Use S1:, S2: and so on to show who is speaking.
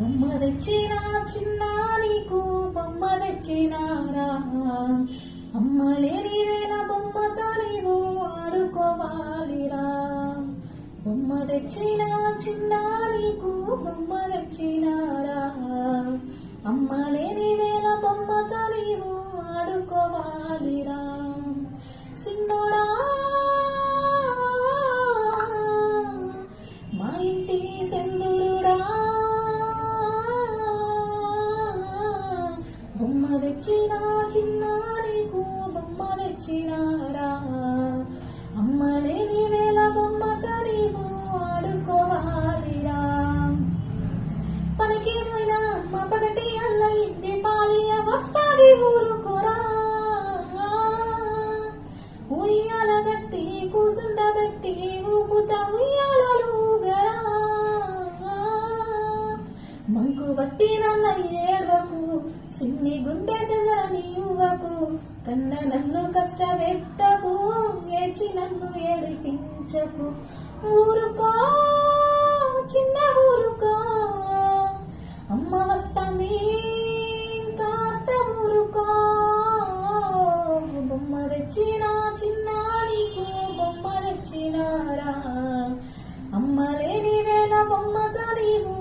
S1: బొమ్మ తెచ్చినా చిన్న నీకు బొమ్మ తెచ్చినారా అమ్మ లేని వేళ బొమ్మతో నీవు ఆడుకోవాలిరా బొమ్మ తెచ్చినా చిన్న నీకు బొమ్మ తెచ్చినారా అమ్మ లేని వేళ బొమ్మతో నీవు ఆడుకోవాలిరా సిన్నోడా మా ఇంటి సెందురుడా బొమ్మ తెచ్చినా చిన్న నీకు బొమ్మ తెచ్చినారా అమ్మ లేని వేళ బొమ్మతో నీవు ఆడుకోవాలిరా పనికి పోయిన అమ్మ పగటి అల్ల ఇంటి పాలియ వస్తాది ఊరుకోరా ఉయ్యాల గట్టి కూసుండబెట్టి ఊపుతా ఉయ్యాలలుగరా మంకు బట్టి నల్ల ఏడవకు సిన్ని గుండె సెదరని యువకు కన్న నన్ను కష్టపెట్టకు ఏడ్చి నన్ను ఏడిపించకు ఊరుకో చిన్న ఊరుకో అమ్మ వస్తాంది కాస్త ఊరుకో బొమ్మ తెచ్చినా చిన్న నీకు బొమ్మ తెచ్చినారా అమ్మ లేని వేళ బొమ్మతో నీవు